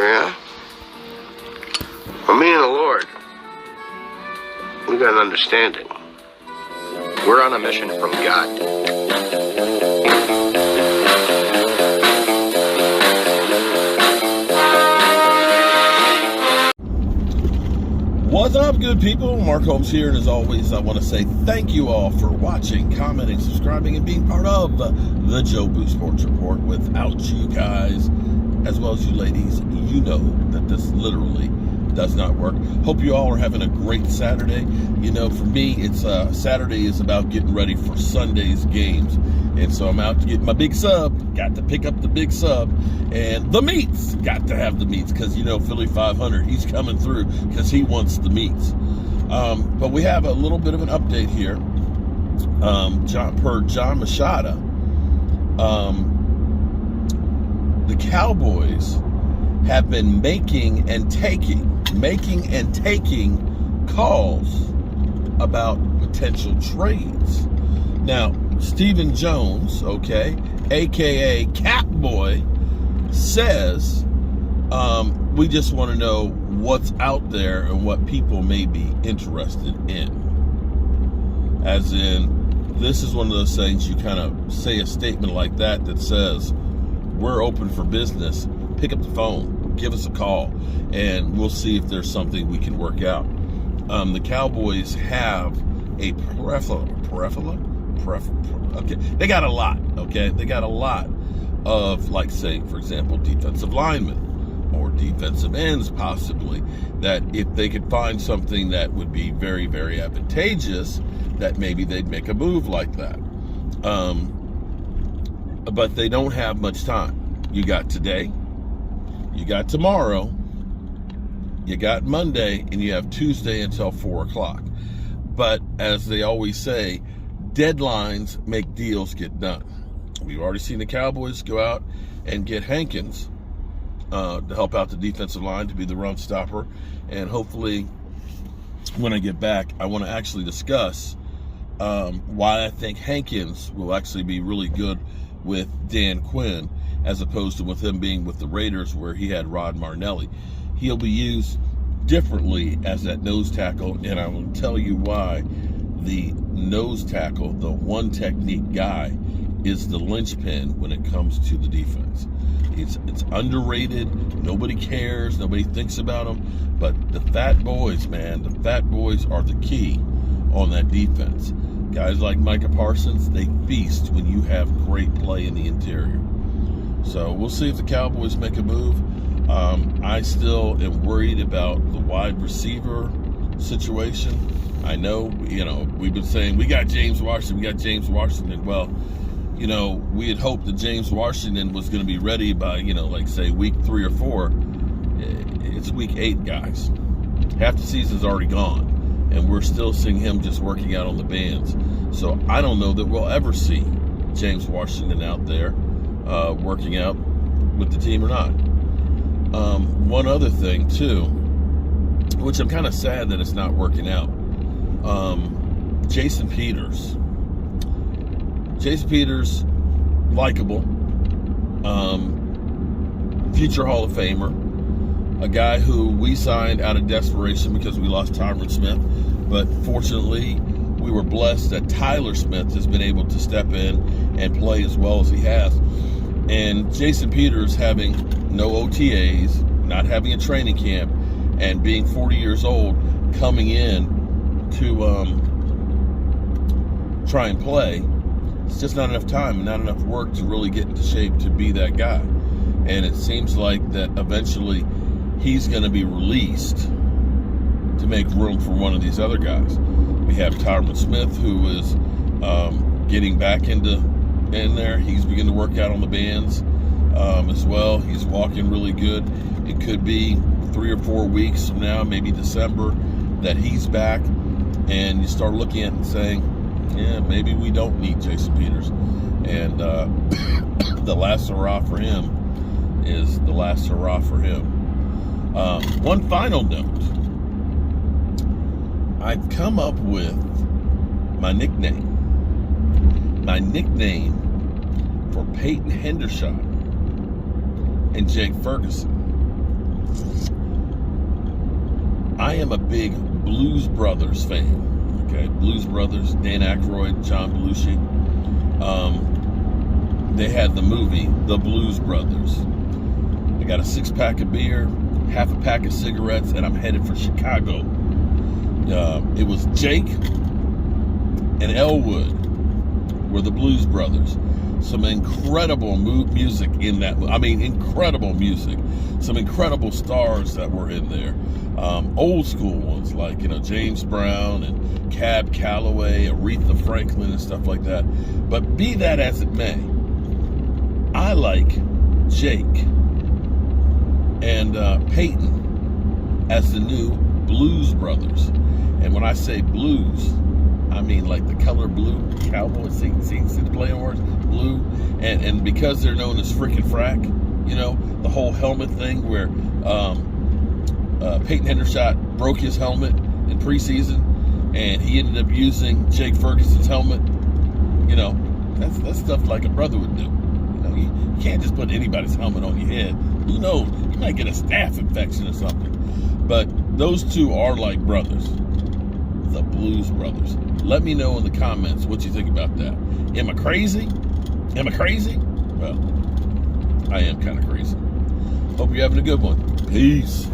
yeah? Well, me and the Lord, we got an understanding. We're on a mission from God. What's up, good people? Mark Holmes here, and as always, I want to say thank you all for watching, commenting, subscribing, and being part of the Joe Boo Sports Report. Without you guys, as well as you ladies, you know that this literally does not work. Hope you all are having a great Saturday. You know, for me, it's Saturday is about getting ready for Sunday's games. And so I'm out to get my big sub, got to pick up the big sub, and the meats, got to have the meats, because, you know, Philly 500, he's coming through because he wants the meats. But we have a little bit of an update here. Per John Machada, the Cowboys have been making and taking calls about potential trades. Now, Stephen Jones, okay, aka Catboy, says we just want to know what's out there and what people may be interested in. As in, this is one of those things you kind of say a statement like that says, we're open for business. Pick up the phone, give us a call, and we'll see if there's something we can work out. The Cowboys have a okay, they got a lot, okay? They got a lot of, like, say, for example, defensive linemen or defensive ends, possibly, that if they could find something that would be very, very advantageous, that maybe they'd make a move like that. But they don't have much time. You got today, you got tomorrow, you got Monday, and you have Tuesday until 4 o'clock. But as they always say, deadlines make deals get done. We've already seen the Cowboys go out and get Hankins to help out the defensive line, to be the run stopper. And hopefully, when I get back, I want to actually discuss why I think Hankins will actually be really good with Dan Quinn, as opposed to with him being with the Raiders, where he had Rod Martinelli. He'll be used differently as that nose tackle, and I will tell you why. The nose tackle, the one technique guy, is the linchpin when it comes to the defense. It's underrated. Nobody cares. Nobody thinks about them. But the fat boys, man, the fat boys are the key on that defense. Guys like Micah Parsons, they feast when you have great play in the interior. So we'll see if the Cowboys make a move. I still am worried about the wide receiver situation. I know, you know, we've been saying we got James Washington. Well, you know, we had hoped that James Washington was going to be ready by, you know, like, say, week 3 or 4. It's week 8, guys. Half the season's already gone, and we're still seeing him just working out on the bands. So I don't know that we'll ever see James Washington out there working out with the team or not. One other thing, too, which I'm kind of sad that it's not working out. Jason Peters, likable, future Hall of Famer, a guy who we signed out of desperation because we lost Tyron Smith, but fortunately we were blessed that Tyler Smith has been able to step in and play as well as he has. And Jason Peters, having no OTAs, not having a training camp, and being 40 years old, coming in to try and play, it's just not enough time and not enough work to really get into shape to be that guy. And it seems like that eventually he's going to be released to make room for one of these other guys. We have Tyron Smith, who is getting back in there. He's beginning to work out on the bands as well. He's walking really good. It could be 3 or 4 weeks from now, maybe December, that he's back, and you start looking at it and saying, yeah, maybe we don't need Jason Peters. And the last hurrah for him is the last hurrah for him. One final note. I've come up with my nickname. My nickname for Peyton Hendershot and Jake Ferguson I am a big Blues Brothers fan. Okay, Blues Brothers, Dan Aykroyd, John Belushi. They had the movie The Blues Brothers. I got a 6-pack of beer, half a pack of cigarettes, and I'm headed for Chicago. It was Jake and Elwood were the Blues Brothers. Some incredible music in that. I mean, incredible music. Some incredible stars that were in there. Old school ones like, James Brown and Cab Calloway, Aretha Franklin and stuff like that. But be that as it may, I like Jake and Peyton as the new Blues Brothers. And when I say blues, I mean like the color blue. Cowboys, see the play on words? Blue. And because they're known as frickin' frack, the whole helmet thing where Peyton Hendershot broke his helmet in preseason and he ended up using Jake Ferguson's helmet. That's stuff like a brother would do. You can't just put anybody's helmet on your head. Who knows? You might get a staph infection or something. But those two are like brothers. The Blues Brothers. Let me know in the comments what you think about that. Am I crazy? Well, I am kind of crazy. Hope you're having a good one. Peace.